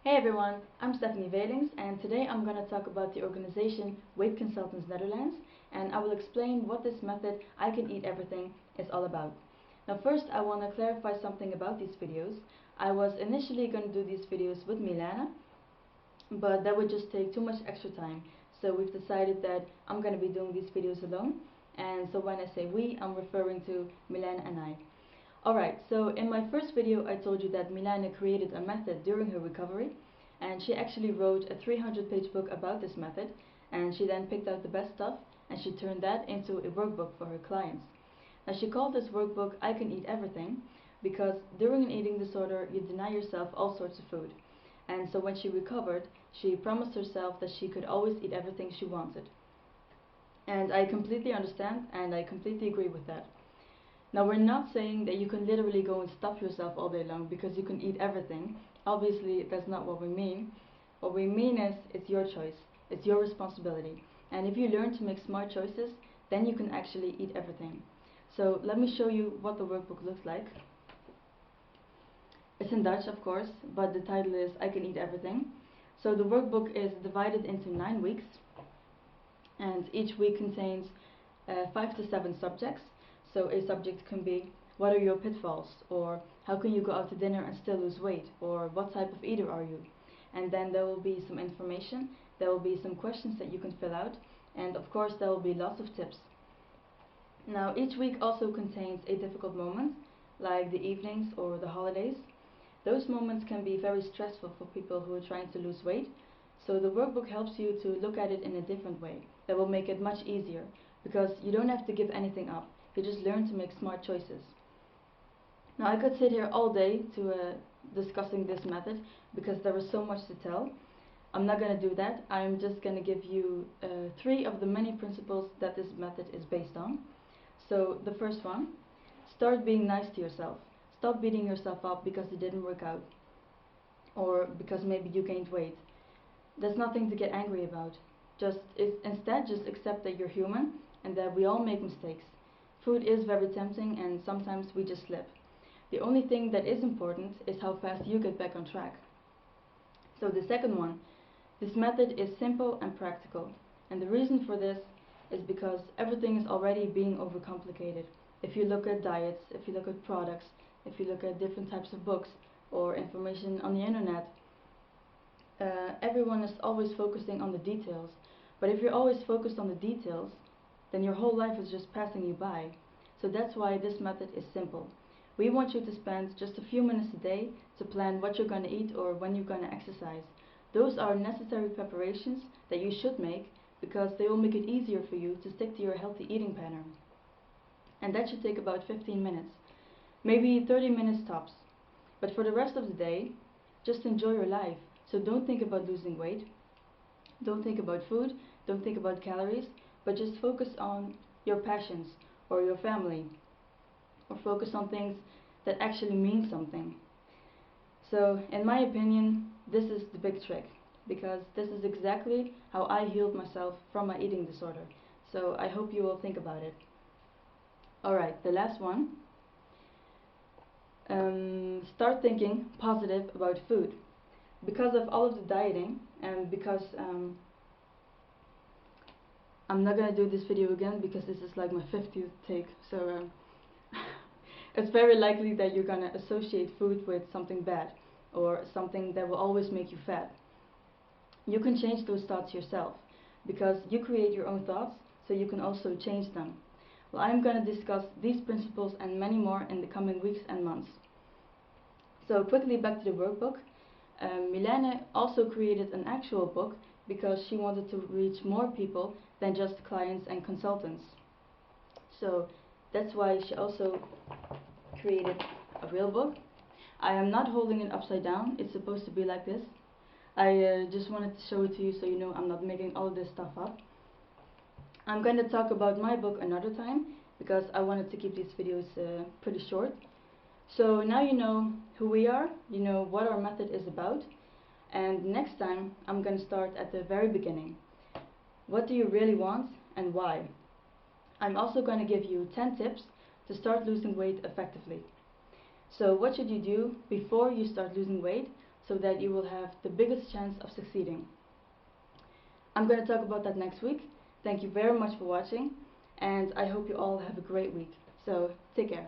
Hey everyone, I'm Stephanie Velings and today I'm going to talk about the organization Weight Consultants Netherlands, and I will explain what this method I Can Eat Everything is all about. Now first I want to clarify something about these videos. I was initially going to do these videos with Milana, but that would just take too much extra time. So we've decided that I'm going to be doing these videos alone, and so when I say we, I'm referring to Milana and I. Alright, so in my first video I told you that Milana created a method during her recovery, and she actually wrote a 300-page book about this method, and she then picked out the best stuff and she turned that into a workbook for her clients. Now she called this workbook I Can Eat Everything because during an eating disorder you deny yourself all sorts of food, and so when she recovered she promised herself that she could always eat everything she wanted. And I completely understand and I completely agree with that. Now we're not saying that you can literally go and stuff yourself all day long because you can eat everything. Obviously that's not what we mean. What we mean is it's your choice, it's your responsibility. And if you learn to make smart choices, then you can actually eat everything. So let me show you what the workbook looks like. It's in Dutch of course, but the title is I Can Eat Everything. So the workbook is divided into 9 weeks, and each week contains 5 to 7 subjects. So a subject can be, what are your pitfalls, or how can you go out to dinner and still lose weight, or what type of eater are you? And then there will be some information, there will be some questions that you can fill out, and of course there will be lots of tips. Now each week also contains a difficult moment, like the evenings or the holidays. Those moments can be very stressful for people who are trying to lose weight, so the workbook helps you to look at it in a different way. That will make it much easier, because you don't have to give anything up. You just learn to make smart choices. Now I could sit here all day to discussing this method because there is so much to tell. I'm not going to do that. I'm just going to give you 3 of the many principles that this method is based on. So the first one, start being nice to yourself. Stop beating yourself up because it didn't work out, or because maybe you gained weight. There's nothing to get angry about. Instead just accept that you're human and that we all make mistakes. Food is very tempting and sometimes we just slip. The only thing that is important is how fast you get back on track. So the second one, this method is simple and practical. And the reason for this is because everything is already being overcomplicated. If you look at diets, if you look at products, if you look at different types of books or information on the internet, everyone is always focusing on the details. But if you're always focused on the details, then your whole life is just passing you by. So that's why this method is simple. We want you to spend just a few minutes a day to plan what you're going to eat or when you're going to exercise. Those are necessary preparations that you should make because they will make it easier for you to stick to your healthy eating pattern. And that should take about 15 minutes, maybe 30 minutes tops. But for the rest of the day, just enjoy your life. So don't think about losing weight, don't think about food, don't think about calories, but just focus on your passions or your family, or focus on things that actually mean something. So in my opinion, this is the big trick, because this is exactly how I healed myself from my eating disorder. So I hope you will think about it. Alright, the last one. Start thinking positive about food. Because of all of the dieting, and because I'm not gonna do this video again because this is like my 50th take, so it's very likely that you're gonna associate food with something bad or something that will always make you fat. You can change those thoughts yourself because you create your own thoughts, so you can also change them. Well, I'm gonna discuss these principles and many more in the coming weeks and months. So quickly back to the workbook. Milana also created an actual book because she wanted to reach more people than just clients and consultants. So that's why she also created a real book. I am not holding it upside down, it's supposed to be like this. I just wanted to show it to you so you know I'm not making all of this stuff up. I'm going to talk about my book another time because I wanted to keep these videos pretty short. So now you know who we are, you know what our method is about, and next time I'm going to start at the very beginning. What do you really want and why? I'm also going to give you 10 tips to start losing weight effectively. So what should you do before you start losing weight so that you will have the biggest chance of succeeding. I'm going to talk about that next week. Thank you very much for watching, and I hope you all have a great week. So take care.